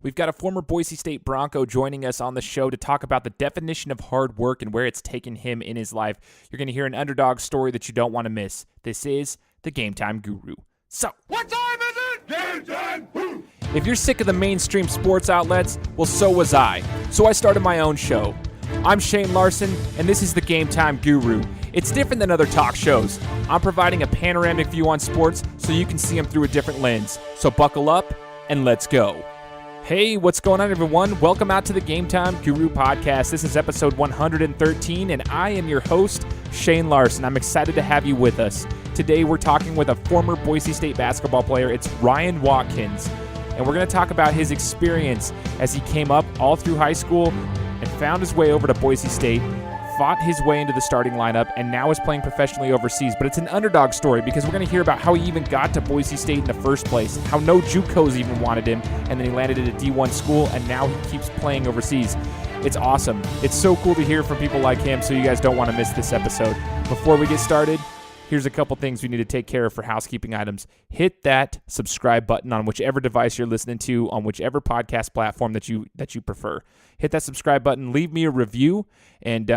We've got a former Boise State Bronco joining us on the show to talk about the definition of hard work and where it's taken him in his life. You're going to hear an underdog story that you don't want to miss. This is the Game Time Guru. So, what time is it? Game time! Woo! If you're sick of the mainstream sports outlets, well, so was I. So I started my own show. I'm Shane Larson, and this is the Game Time Guru. It's different than other talk shows. I'm providing a panoramic view on sports so you can see them through a different lens. So buckle up and let's go. Hey, what's going on, everyone? Welcome out to the Game Time Guru podcast. This is episode 113, and I am your host, Shane Larson. I'm excited to have you with us. Today, we're talking with a former Boise State basketball player. It's Ryan Watkins, and we're going to talk about his experience as he came up all through high school and found his way over to Boise State, fought his way into the starting lineup, and now is playing professionally overseas. But it's an underdog story because we're going to hear about how he even got to Boise State in the first place, how no JUCOs even wanted him, and then he landed at a D1 school, and now he keeps playing overseas. It's awesome. It's so cool to hear from people like him, so you guys don't want to miss this episode. Before we get started, here's a couple things we need to take care of for housekeeping items. Hit that subscribe button on whichever device you're listening to, on whichever podcast platform that you prefer. Hit that subscribe button, leave me a review, and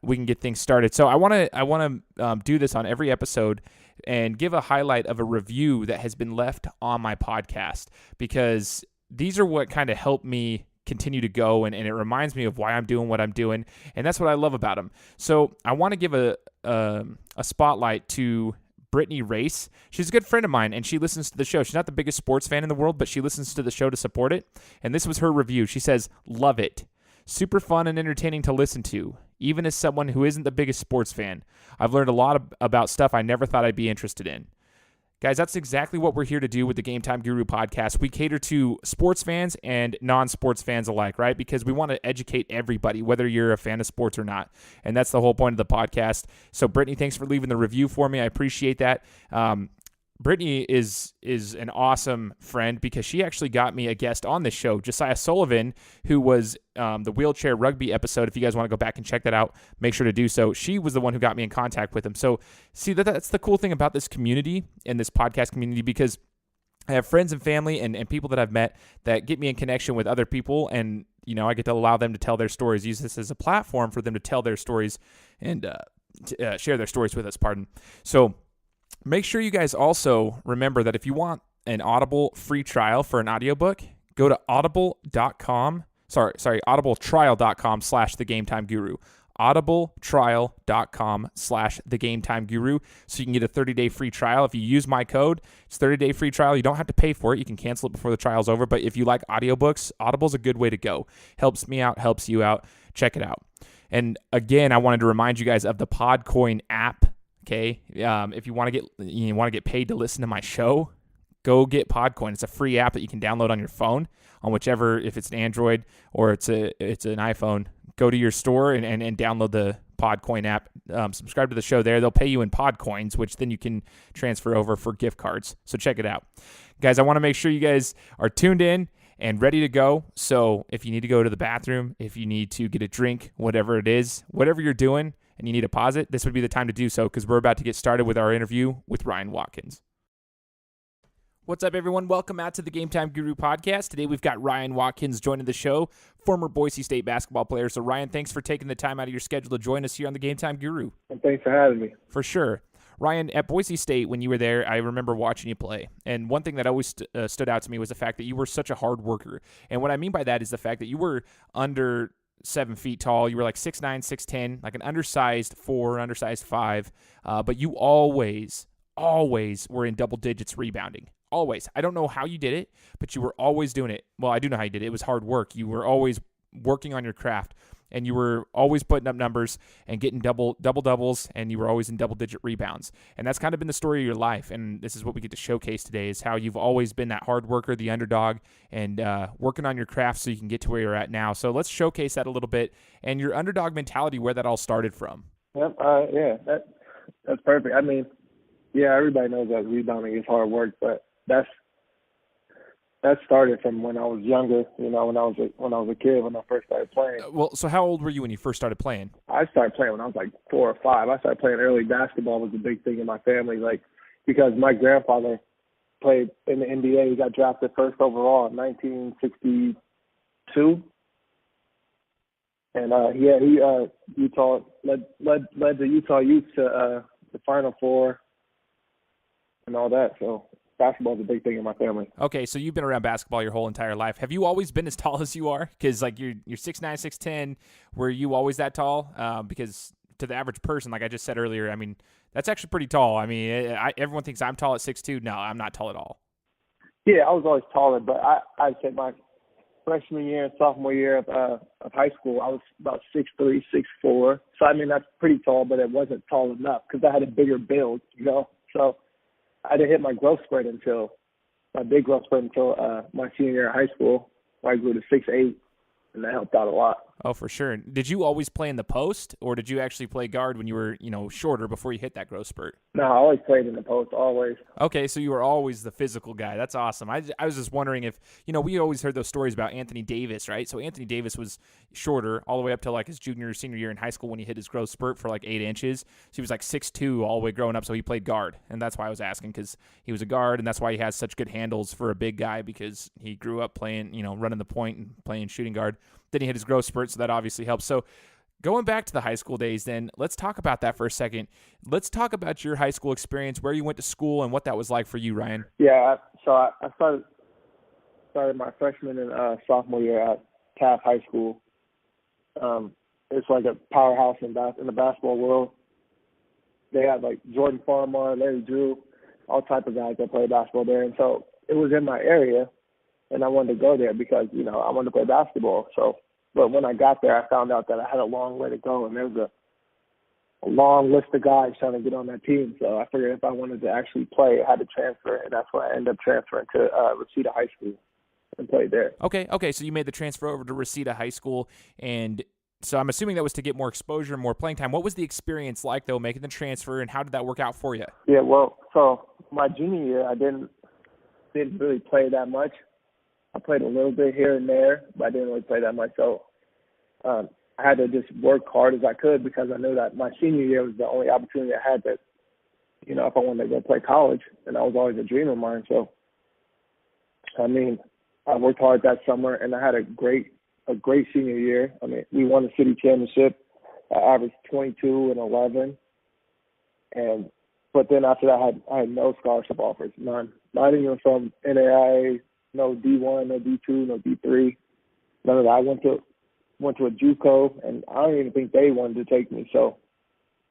we can get things started. So I want to do this on every episode and give a highlight of a review that has been left on my podcast, because these are what kind of help me continue to go, and it reminds me of why I'm doing what I'm doing, and that's what I love about them. So I want to give a spotlight to Brittany Race. She's a good friend of mine, and she listens to the show. She's not the biggest sports fan in the world, but she listens to the show to support it, and this was her review. She says, "Love it. Super fun and entertaining to listen to, even as someone who isn't the biggest sports fan. I've learned a lot about stuff I never thought I'd be interested in." Guys, that's exactly what we're here to do with the Game Time Guru podcast. We cater to sports fans and non-sports fans alike, right? Because we want to educate everybody, whether you're a fan of sports or not. And that's the whole point of the podcast. So, Brittany, thanks for leaving the review for me. I appreciate that. Brittany is an awesome friend because she actually got me a guest on this show, Josiah Sullivan, who was the wheelchair rugby episode. If you guys want to go back and check that out, make sure to do so. She was the one who got me in contact with him. So see, that's the cool thing about this community and this podcast community, because I have friends and family and people that I've met that get me in connection with other people, and I get to allow them to tell their stories, use this as a platform for them to tell their stories and share their stories with us, So make sure you guys also remember that if you want an Audible free trial for an audiobook, go to audibletrial.com/thegametimeguru. audibletrial.com/thegametimeguru, so you can get a 30-day free trial. If you use my code, it's 30-day free trial. You don't have to pay for it. You can cancel it before the trial's over. But if you like audiobooks, Audible's a good way to go. Helps me out, helps you out. Check it out. And again, I wanted to remind you guys of the Podcoin app. Okay, if you want to get paid to listen to my show, go get Podcoin. It's a free app that you can download on your phone, on whichever, if it's an Android or it's an iPhone. Go to your store and download the Podcoin app. Subscribe to the show there. They'll pay you in Podcoins, which then you can transfer over for gift cards. So check it out, guys. I want to make sure you guys are tuned in and ready to go. So if you need to go to the bathroom, if you need to get a drink, whatever it is, whatever you're doing, and you need to pause it, this would be the time to do so, because we're about to get started with our interview with Ryan Watkins. What's up, everyone? Welcome out to the Game Time Guru podcast. Today we've got Ryan Watkins joining the show, former Boise State basketball player. So Ryan, thanks for taking the time out of your schedule to join us here on the Game Time Guru. And thanks for having me. For sure. Ryan, at Boise State, when you were there, I remember watching you play. And one thing that always stood out to me was the fact that you were such a hard worker. And what I mean by that is the fact that you were under 7 feet tall. You were like 6'9", 6'10", like an undersized 4, undersized 5. But you always were in double digits rebounding. Always. I don't know how you did it, but you were always doing it. Well, I do know how you did it. It was hard work. You were always working on your craft, and you were always putting up numbers and getting double doubles, and you were always in double-digit rebounds. And that's kind of been the story of your life, and this is what we get to showcase today, is how you've always been that hard worker, the underdog, and working on your craft so you can get to where you're at now. So let's showcase that a little bit, and your underdog mentality, where that all started from. Yep, that's perfect. I mean, everybody knows that rebounding is hard work, but that started from when I was younger, when I was a kid, when I first started playing. So how old were you when you first started playing? I started playing when I was like 4 or 5. I started playing early. Basketball was a big thing in my family, because my grandfather played in the NBA. He got drafted first overall in 1960, 2. And Utah led the Utah Utes to the Final Four and all that. So basketball is a big thing in my family. Okay, so you've been around basketball your whole entire life. Have you always been as tall as you are? Because like you're 6'9", 6'10". Were you always that tall? Because to the average person, like I just said earlier, I mean that's actually pretty tall. I mean, everyone thinks I'm tall at 6'2". No, I'm not tall at all. Yeah, I was always taller, but I'd say my freshman year and sophomore year of high school, I was about 6'3", 6'4". So, I mean, that's pretty tall, but it wasn't tall enough because I had a bigger build, you know. So I didn't hit my big growth spurt until my senior year of high school, where I grew to 6'8", and that helped out a lot. Oh, for sure. Did you always play in the post, or did you actually play guard when you were, shorter before you hit that growth spurt? No, I always played in the post, always. Okay, so you were always the physical guy. That's awesome. I was just wondering if, we always heard those stories about Anthony Davis, right? So Anthony Davis was shorter all the way up to like his junior or senior year in high school when he hit his growth spurt for like 8 inches. So he was like 6'2" all the way growing up, so he played guard. And that's why I was asking, because he was a guard, and that's why he has such good handles for a big guy, because he grew up playing, running the point and playing shooting guard. Then he hit his growth spurt, so that obviously helps. So going back to the high school days then, let's talk about that for a second. Let's talk about your high school experience, where you went to school, and what that was like for you, Ryan. Yeah, so I started my freshman and sophomore year at Taft High School. It's like a powerhouse in the basketball world. They had like Jordan Farmar, Larry Drew, all type of guys that play basketball there. And so it was in my area, and I wanted to go there because, I wanted to play basketball. So, but when I got there, I found out that I had a long way to go, and there was a long list of guys trying to get on that team. So I figured if I wanted to actually play, I had to transfer, and that's why I ended up transferring to Reseda High School and played there. Okay, so you made the transfer over to Reseda High School, and so I'm assuming that was to get more exposure, more playing time. What was the experience like, though, making the transfer, and how did that work out for you? Yeah, well, so my junior year, I didn't really play that much. I played a little bit here and there, but I didn't really play that much. So I had to just work hard as I could, because I knew that my senior year was the only opportunity I had to, if I wanted to go play college, and that was always a dream of mine. So, I mean, I worked hard that summer, and I had a great senior year. I mean, we won the city championship. I averaged 22 and 11. But then after that, I had no scholarship offers, none. Not even from NAIA, no D1, no D2, no D3, none of that. I went to a JUCO, and I don't even think they wanted to take me. So,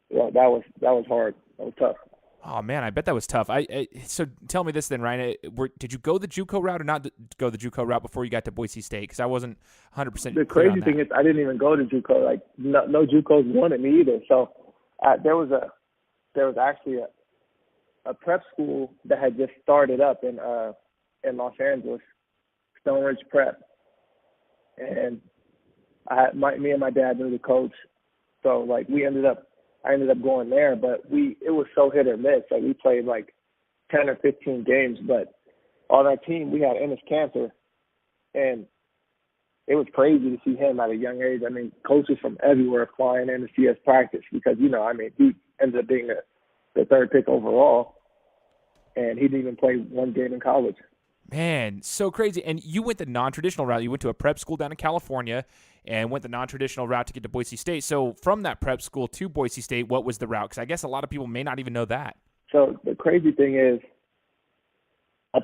yeah, that was hard. That was tough. Oh man, I bet that was tough. So tell me this then, Ryan. Did you go the JUCO route or not go the JUCO route before you got to Boise State? Because I wasn't 100%. The crazy thing is, I didn't even go to JUCO. Like no JUCOs wanted me either. So there was actually a prep school that had just started up in Los Angeles, Stone Ridge Prep, and me and my dad knew the coach. So like I ended up going there, but it was so hit or miss. Like we played like 10 or 15 games, but on our team we had Ennis Cantor, and it was crazy to see him at a young age. I mean, coaches from everywhere flying in to see us practice because, he ended up being the third pick overall, and he didn't even play one game in college. Man, so crazy. And you went the non-traditional route. You went to a prep school down in California and went the non-traditional route to get to Boise State. So from that prep school to Boise State, what was the route? Because I guess a lot of people may not even know that. So the crazy thing is,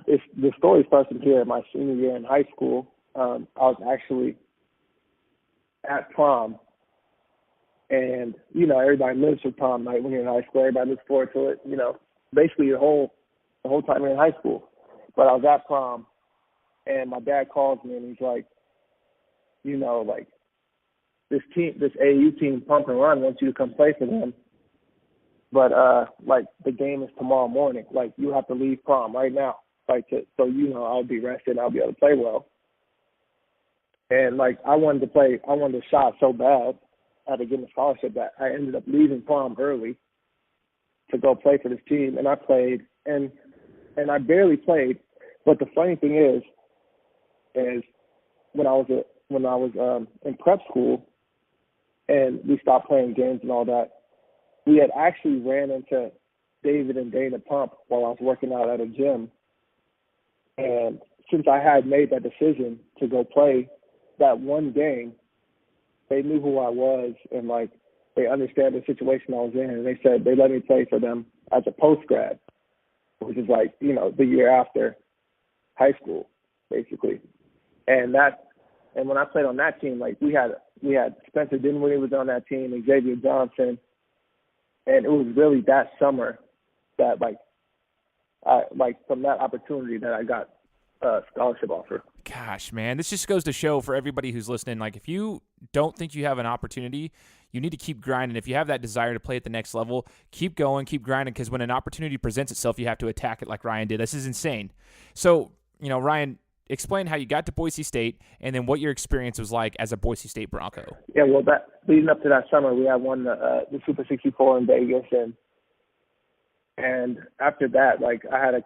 the story starts from here. My senior year in high school, I was actually at prom. And, everybody lives for prom night when you're in high school. Everybody looks forward to it, basically the whole time you're in high school. But I was at prom, and my dad calls me, and he's like, this AAU team, Pump and Run, wants you to come play for them. But, the game is tomorrow morning. Like, you have to leave prom right now. I'll be rested and I'll be able to play well. And, I wanted to shot so bad, I had to get a scholarship, that I ended up leaving prom early to go play for this team. And I played, and I barely played. But the funny thing is when I was in prep school and we stopped playing games and all that, we had actually ran into David and Dana Pump while I was working out at a gym. And since I had made that decision to go play that one game, they knew who I was, and like they understand the situation I was in, and they said they let me play for them as a post grad, which is like, you know, the year after high school, basically. And when I played on that team, like we had Spencer Dinwiddie was on that team, Xavier Johnson, and it was really that summer that from that opportunity that I got a scholarship offer. Gosh, man, this just goes to show for everybody who's listening, like if you don't think you have an opportunity, you need to keep grinding. If you have that desire to play at the next level, keep going, keep grinding, because when an opportunity presents itself, you have to attack it like Ryan did. This is insane. So, you know, Ryan, explain how you got to Boise State and then what your experience was like as a Boise State Bronco. Yeah, well, that leading up to that summer, we had won the Super 64 in Vegas, and after that, like I had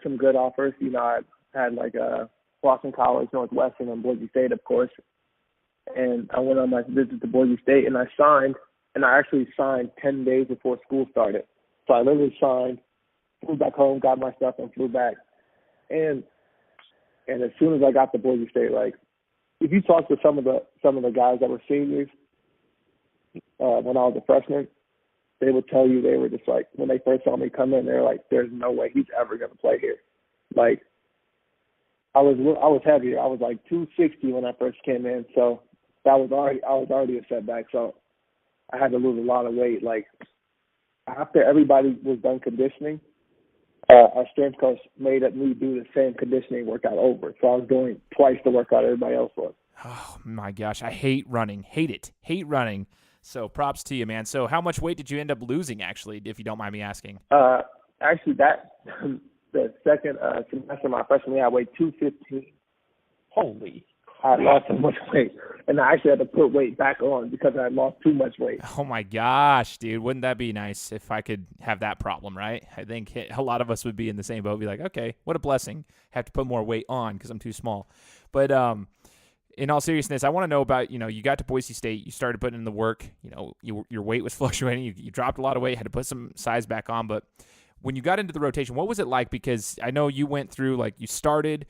some good offers. You know, I had like Boston College, Northwestern, and Boise State, of course. And I went on my visit to Boise State, and I actually signed 10 days before school started. So I literally signed, flew back home, got my stuff, and flew back. And as soon as I got to Boise State, like if you talk to some of the guys that were seniors when I was a freshman, they would tell you they were just like, when they first saw me come in, they're like, "There's no way he's ever gonna play here." Like I was heavier. I was like 260 when I first came in, so I was already a setback. So I had to lose a lot of weight. Like after everybody was done conditioning, our strength coach made me do the same conditioning workout over. So I was doing twice the workout everybody else was. Oh my gosh, I hate running. Hate running. So props to you, man. So how much weight did you end up losing, actually, if you don't mind me asking? Actually, the second semester of my freshman year, I weighed 215. Holy. I lost so much weight. And I actually had to put weight back on because I lost too much weight. Oh, my gosh, dude. Wouldn't that be nice if I could have that problem, right? I think a lot of us would be in the same boat. Be like, okay, what a blessing. Have to put more weight on because I'm too small. But in all seriousness, I want to know about, you know, you got to Boise State. You started putting in the work. You know, your weight was fluctuating. You dropped a lot of weight, had to put some size back on. But when you got into the rotation, what was it like? Because I know you went through, like, you started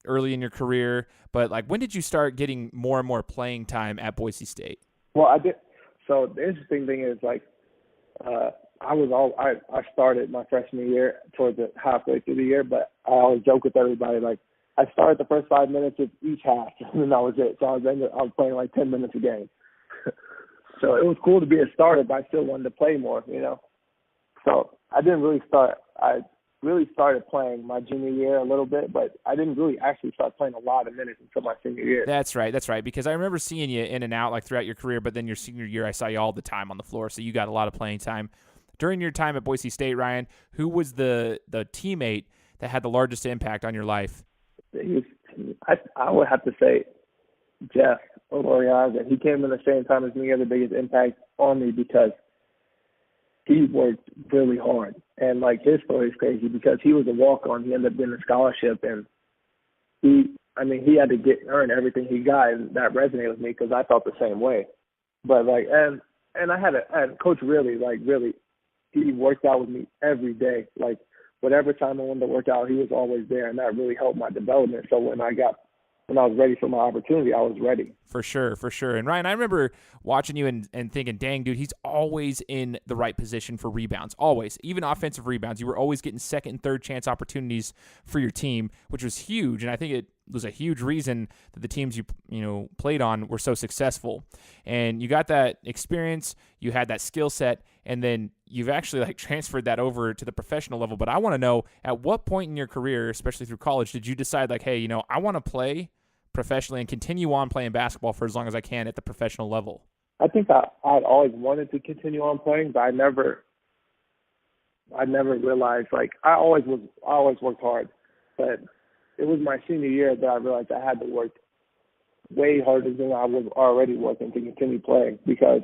early in your career, but like when did you start getting more and more playing time at Boise State? Well, I did. So the interesting thing is, like, I started my freshman year towards the halfway through the year, but I always joke with everybody, like, I started the first 5 minutes of each half, and then that was it. So I was playing like 10 minutes a game. So it was cool to be a starter, but I still wanted to play more, you know. So I didn't really start. I really started playing my junior year a little bit, but I didn't really actually start playing a lot of minutes until my senior year. That's right, because I remember seeing you in and out like throughout your career, but then your senior year I saw you all the time on the floor, so you got a lot of playing time. During your time at Boise State, Ryan, who was the teammate that had the largest impact on your life? I would have to say Jeff Oloriaga. He came in the same time as me, had the biggest impact on me because he worked really hard. And, like, his story is crazy because he was a walk-on. He ended up getting a scholarship, and he had to earn everything he got, and that resonated with me because I felt the same way. But, like, and I had Coach really, he worked out with me every day. Like, whatever time I wanted to work out, he was always there, and that really helped my development. So when I was ready for my opportunity, I was ready. For sure. And Ryan, I remember watching you and thinking, dang, dude, he's always in the right position for rebounds. Always. Even offensive rebounds. You were always getting second and third chance opportunities for your team, which was huge. And I think it was a huge reason that the teams you played on were so successful. And you got that experience, you had that skill set, and then you've actually like transferred that over to the professional level. But I want to know, at what point in your career, especially through college, did you decide like, hey, I want to play professionally and continue on playing basketball for as long as I can at the professional level? I think I'd always wanted to continue on playing, but I never realized, like, I always worked hard, but it was my senior year that I realized I had to work way harder than I was already working to continue playing, because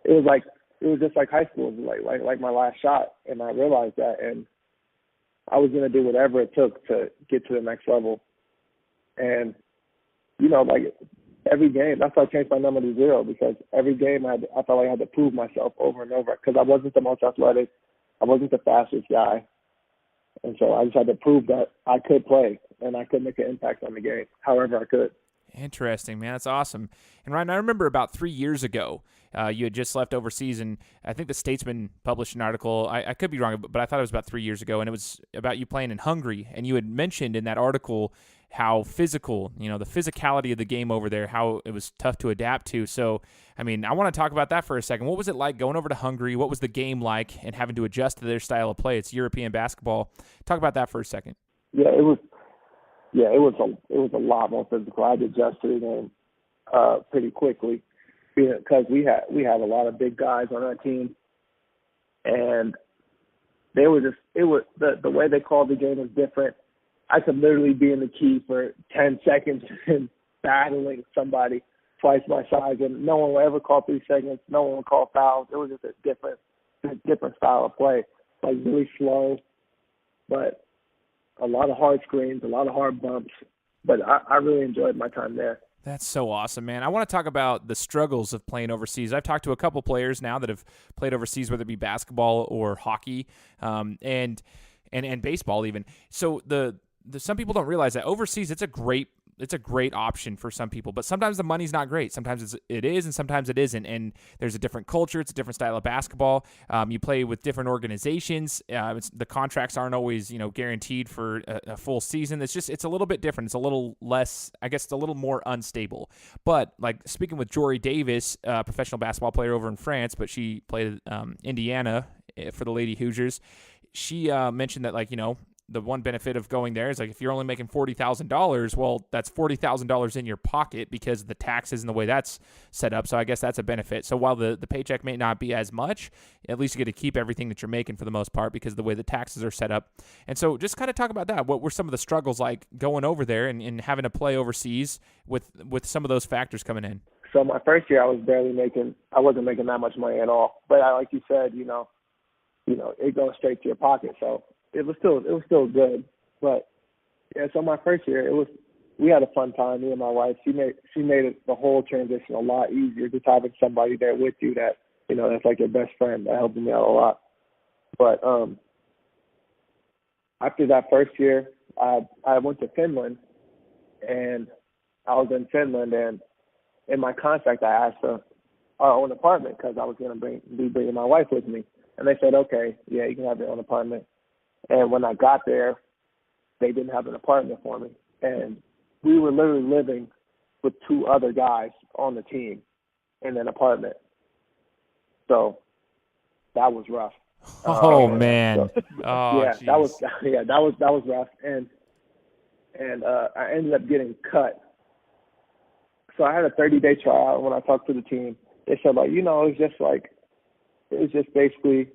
it was just like high school. It was like my last shot, and I realized that, and I was going to do whatever it took to get to the next level. And like every game, that's why I changed my number to 0, because every game I felt like I had to prove myself over and over, because I wasn't the most athletic, I wasn't the fastest guy, and so I just had to prove that I could play and I could make an impact on the game however I could. Interesting, man. That's awesome. And Ryan, I remember about 3 years ago, you had just left overseas, and I think the Statesman published an article. I could be wrong, but I thought it was about 3 years ago, and it was about you playing in Hungary. And you had mentioned in that article how physical, the physicality of the game over there, how it was tough to adapt to. So, I mean, I want to talk about that for a second. What was it like going over to Hungary? What was the game like and having to adjust to their style of play? It's European basketball. Talk about that for a second. Yeah, it was. Yeah, it was a lot more physical. I had to adjust to the game pretty quickly because we had a lot of big guys on our team, and they were just the way they called the game was different. I could literally be in the key for 10 seconds and battling somebody twice my size, and no one would ever call 3 seconds. No one would call fouls. It was just a different style of play, like really slow, but a lot of hard screens, a lot of hard bumps. But I really enjoyed my time there. That's so awesome, man. I want to talk about the struggles of playing overseas. I've talked to a couple players now that have played overseas, whether it be basketball or hockey, and baseball even. So some people don't realize that overseas it's a great option for some people, but sometimes the money's not great. Sometimes it is, and sometimes it isn't. And there's a different culture. It's a different style of basketball. You play with different organizations. The contracts aren't always, guaranteed for a full season. It's a little bit different. It's a little less, I guess it's a little more unstable. But like speaking with Jory Davis, a professional basketball player over in France, but she played Indiana for the Lady Hoosiers. She mentioned that the one benefit of going there is like if you're only making $40,000, well, that's $40,000 in your pocket because of the taxes and the way that's set up. So I guess that's a benefit. So while the paycheck may not be as much, at least you get to keep everything that you're making for the most part because of the way the taxes are set up. And so just kind of talk about that. What were some of the struggles like going over there and having to play overseas with some of those factors coming in? So my first year I wasn't making that much money at all. But like you said, it goes straight to your pocket. So it was still good, but yeah. So my first year, we had a fun time. Me and my wife. She made it the whole transition a lot easier. Just having somebody there with you that that's like your best friend. That helped me out a lot. But after that first year, I went to Finland, and I was in Finland, and in my contract I asked for our own apartment because I was going to be bringing my wife with me, and they said, okay, yeah, you can have your own apartment. And when I got there, they didn't have an apartment for me. And we were literally living with 2 other guys on the team in an apartment. So that was rough. Oh, man. So, oh, that was rough. And I ended up getting cut. So I had a 30-day trial. When I talked to the team, they said, it's just basically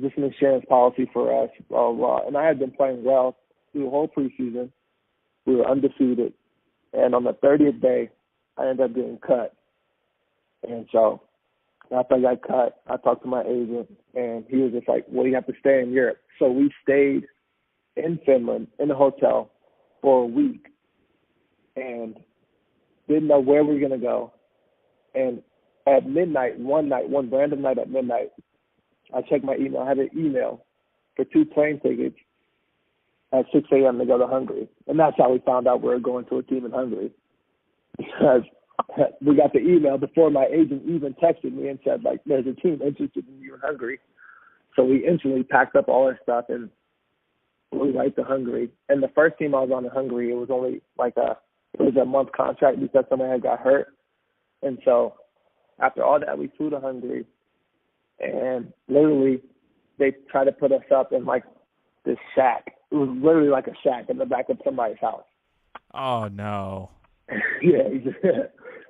just an insurance policy for us, blah, blah, blah. And I had been playing well through the whole preseason. We were undefeated. And on the 30th day, I ended up getting cut. And so after I got cut, I talked to my agent, and he was just like, well, you have to stay in Europe. So we stayed in Finland in a hotel for a week and didn't know where we were going to go. And at midnight, one random night at midnight, I checked my email. I had an email for 2 plane tickets at 6 a.m. to go to Hungary. And that's how we found out we were going to a team in Hungary. Because we got the email before my agent even texted me and said, there's a team interested in you in Hungary. So we instantly packed up all our stuff and flew right to Hungary. And the first team I was on in Hungary, it was only a month contract because somebody had got hurt. And so after all that, we flew to Hungary. And literally, they tried to put us up in this shack. It was literally like a shack in the back of somebody's house. Oh no! Yeah,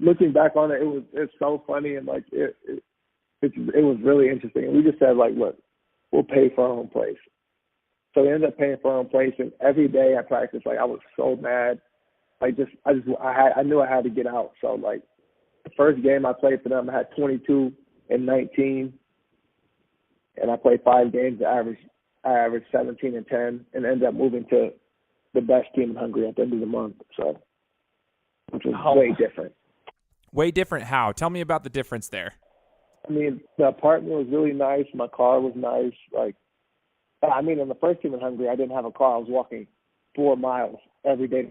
looking back on it, it's so funny and it was really interesting. And we just said look, we'll pay for our own place. So we ended up paying for our own place, and every day I practiced. I was so mad. I knew I had to get out. So the first game I played for them, I had 22 and 19. And I played 5 games. I averaged 17 and 10, and ended up moving to the best team in Hungary at the end of the month. So, which was way different. Way different how? Tell me about the difference there. I mean, the apartment was really nice. My car was nice. In the first team in Hungary, I didn't have a car. I was walking 4 miles every day.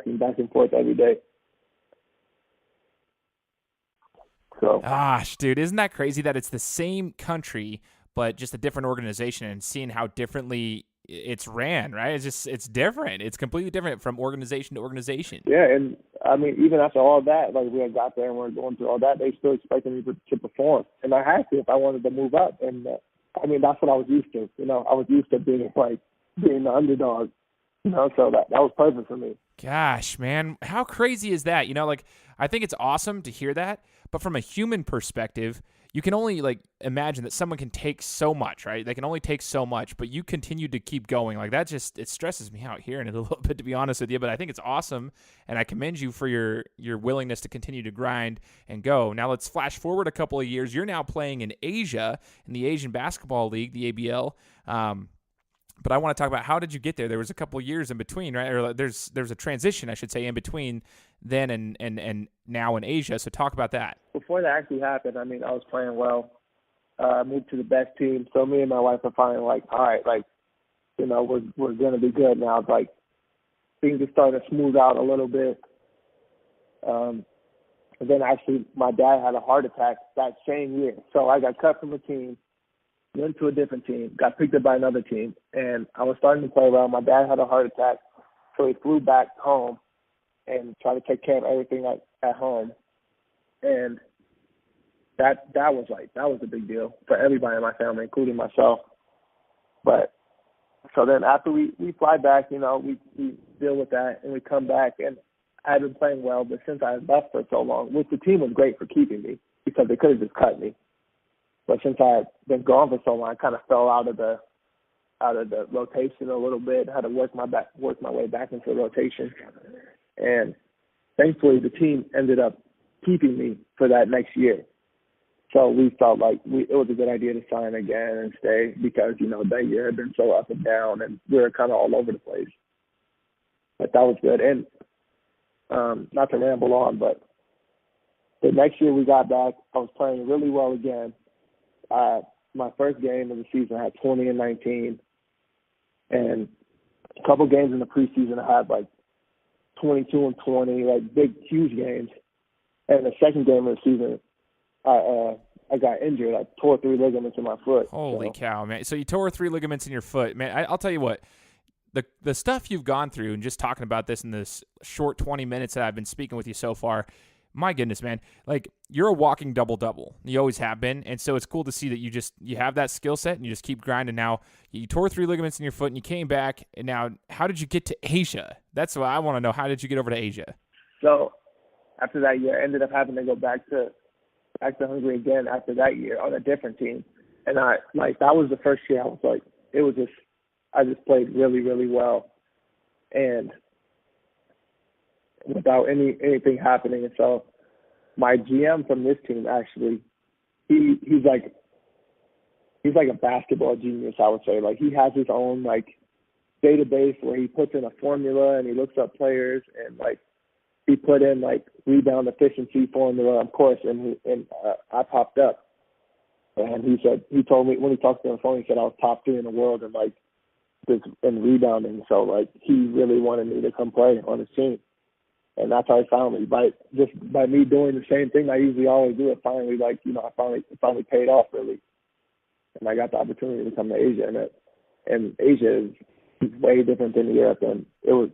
walking back and forth every day. So, gosh, dude, isn't that crazy that it's the same country but just a different organization, and seeing how differently it's ran, right? It's different. It's completely different from organization to organization. Yeah, and I mean, even after all that, like we had got there and we were going through all that, they still expected me to perform, and I had to if I wanted to move up. And I mean, that's what I was used to. You know, I was used to being the underdog. You know, so that was perfect for me. Gosh, man, how crazy is that? You know, like, I think it's awesome to hear that, but from a human perspective, you can only imagine that someone can take so much, right? They can only take so much, but you continue to keep going. Like, that it stresses me out hearing it a little bit, to be honest with you, but I think it's awesome, and I commend you for your willingness to continue to grind and go. Now let's flash forward a couple of years. You're now playing in Asia, in the Asian Basketball League, the ABL. But I want to talk about, how did you get there? There was a couple of years in between, right? Or there's a transition, I should say, in between then and now in Asia. So talk about that. Before that actually happened, I mean, I was playing well. I moved to the best team. So me and my wife are finally like, all right, like, you know, we're going to be good now. It's like things are starting to smooth out a little bit. And then actually my dad had a heart attack that same year. So I got cut from the team, went to a different team, got picked up by another team, and I was starting to play well. My dad had a heart attack, so he flew back home and tried to take care of everything at home. And that was a big deal for everybody in my family, including myself. But so then after we fly back, you know, we deal with that and we come back, and I had been playing well, but since I had left for so long, which the team was great for keeping me because they could have just cut me. But since I had been gone for so long, I kind of fell out of the rotation a little bit. I had to work my way back into the rotation, and thankfully the team ended up keeping me for that next year. So we felt like it was a good idea to sign again and stay because, you know, that year had been so up and down, and we were kind of all over the place. But that was good. And not to ramble on, but the next year we got back, I was playing really well again. My first game of the season, I had 20 and 19, and a couple games in the preseason, I had like 22 and 20, like big, huge games. And the second game of the season, I got injured. I tore 3 ligaments in my foot. Holy cow, man! So you tore 3 ligaments in your foot, man. I'll tell you what. The stuff you've gone through, and just talking about this in this short 20 minutes that I've been speaking with you so far, my goodness, man, like, you're a walking double-double. You always have been, and so it's cool to see that you have that skill set, and you just keep grinding. Now, you tore 3 ligaments in your foot, and you came back, and now, how did you get to Asia? That's what I want to know. How did you get over to Asia? So, after that year, I ended up having to go back to Hungary again after that year on a different team. And that was the first year I was like, I just played really, really well. And without anything happening. And so my GM from this team, actually, he's like a basketball genius, I would say. Like, he has his own database where he puts in a formula and he looks up players, and he put in rebound efficiency formula, of course, and I popped up. And he told me when he talked to me on the phone, he said I was top 3 in the world in rebounding. So he really wanted me to come play on his team. And that's how he found me. By me doing the same thing I usually always do, it finally finally paid off, really. And I got the opportunity to come to Asia, and Asia is way different than Europe, and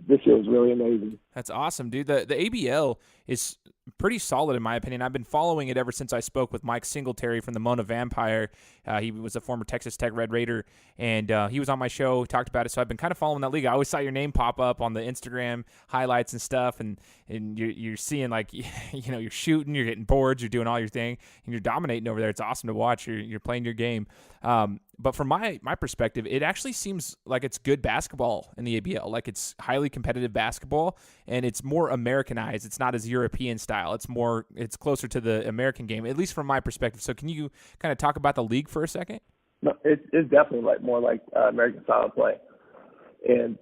this year was really amazing. That's awesome, dude. The ABL is pretty solid in my opinion. I've been following it ever since I spoke with Mike Singletary from the Mona Vampire. He was a former Texas Tech Red Raider, and he was on my show, talked about it. So I've been kind of following that league. I always saw your name pop up on the Instagram highlights and stuff, and you're seeing you're shooting, you're getting boards, you're doing all your thing, and you're dominating over there. It's awesome to watch. You're playing your game. But from my perspective, it actually seems like it's good basketball in the ABL. Like, it's highly competitive basketball, and it's more Americanized. It's not as European style. It's closer to the American game, at least from my perspective. So can you kind of talk about the league for a second? No, it's definitely more like American style play, and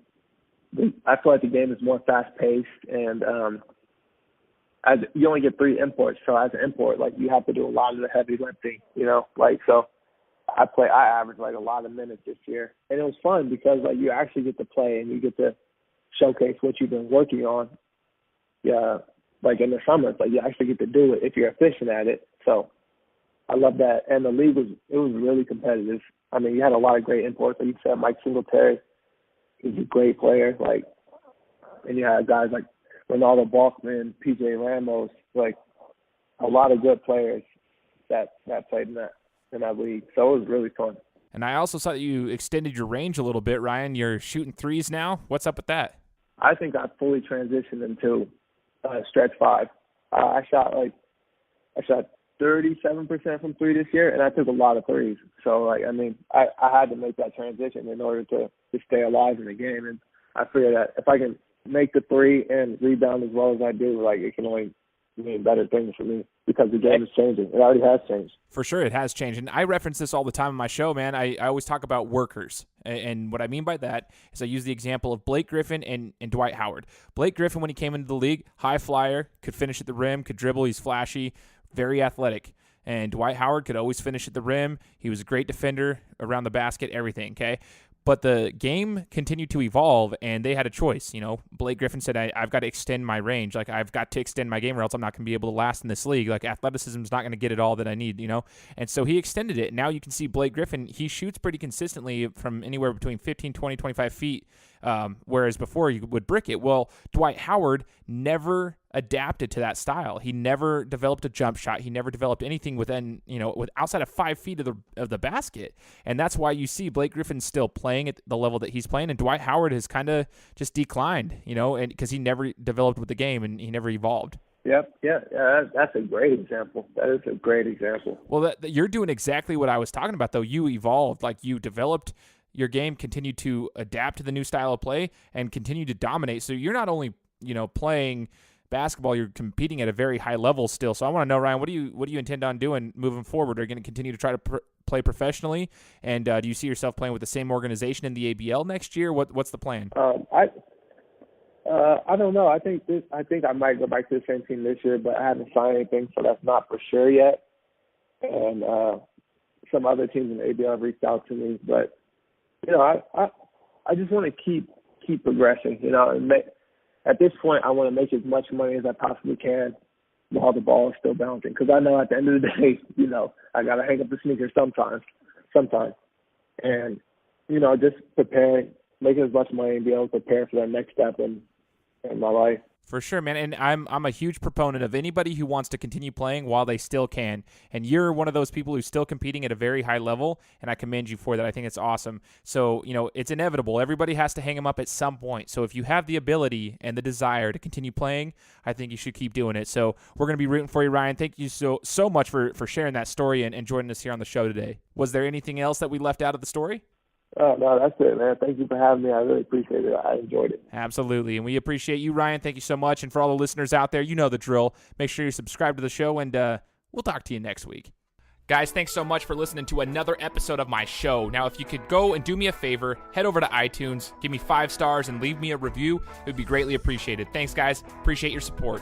I feel like the game is more fast paced, and as you only get 3 imports, so as an import, you have to do a lot of the heavy lifting, so. I averaged a lot of minutes this year, and it was fun because you actually get to play and you get to showcase what you've been working on, yeah, like in the summer, it's like you actually get to do it if you're efficient at it. So I love that. And the league was really competitive. I mean, you had a lot of great imports. Like you said, Mike Singletary, he's a great player. Like, and you had guys like Ronaldo Balkman, PJ Ramos, like a lot of good players that played in that league. So it was really fun. And I also saw that you extended your range a little bit, Ryan. You're shooting threes now. What's up with that? I think I fully transitioned into stretch five. I shot 37% from three this year, and I took a lot of threes. So, like, I mean, I had to make that transition in order to stay alive in the game. And I figured that if I can make the three and rebound as well as I do, like, it can only mean better things for me because the game is changing. It already has changed. For sure, it has changed. And I reference this all the time in my show, man. I always talk about workers. And what I mean by that is I use the example of Blake Griffin and Dwight Howard. Blake Griffin, when he came into the league, high flyer, could finish at the rim, could dribble, he's flashy, very athletic. And Dwight Howard could always finish at the rim. He was a great defender around the basket, everything, okay? But the game continued to evolve, and they had a choice. You know, Blake Griffin said, I've got to extend my range. Like, I've got to extend my game or else I'm not going to be able to last in this league. Like, athleticism is not going to get it all that I need, you know? And so he extended it. Now you can see Blake Griffin, he shoots pretty consistently from anywhere between 15, 20, 25 feet, whereas before you would brick it. Well, Dwight Howard never adapted to that style. He never developed a jump shot. He never developed anything within, with outside of 5 feet of the basket. And that's why you see Blake Griffin still playing at the level that he's playing, and Dwight Howard has kind of just declined, and because he never developed with the game and he never evolved. Yep. Yeah. That's a great example. That is a great example. Well, you're doing exactly what I was talking about, though. You evolved, like you developed your game, continued to adapt to the new style of play, and continue to dominate. So you're not only, playing basketball, you're competing at a very high level still. So I want to know, Ryan, what do you intend on doing moving forward? Are you going to continue to try to play professionally? And do you see yourself playing with the same organization in the ABL next year? What's the plan? I don't know. I think I might go back to the same team this year, but I haven't signed anything, so that's not for sure yet. And some other teams in the ABL have reached out to me, but I just want to keep progressing. And at this point, I want to make as much money as I possibly can while the ball is still bouncing, because I know at the end of the day, I got to hang up the sneakers sometimes. And, just preparing, making as much money and be able to prepare for that next step in my life. For sure, man. And I'm a huge proponent of anybody who wants to continue playing while they still can. And you're one of those people who's still competing at a very high level, and I commend you for that. I think it's awesome. So, it's inevitable. Everybody has to hang them up at some point. So if you have the ability and the desire to continue playing, I think you should keep doing it. So we're going to be rooting for you, Ryan. Thank you so much for sharing that story and joining us here on the show today. Was there anything else that we left out of the story? Oh, no, that's it, man. Thank you for having me. I really appreciate it. I enjoyed it. Absolutely. And we appreciate you, Ryan. Thank you so much. And for all the listeners out there, you know the drill. Make sure you subscribe to the show, and we'll talk to you next week. Guys, thanks so much for listening to another episode of my show. Now, if you could go and do me a favor, head over to iTunes, give me 5 stars, and leave me a review, it would be greatly appreciated. Thanks, guys. Appreciate your support.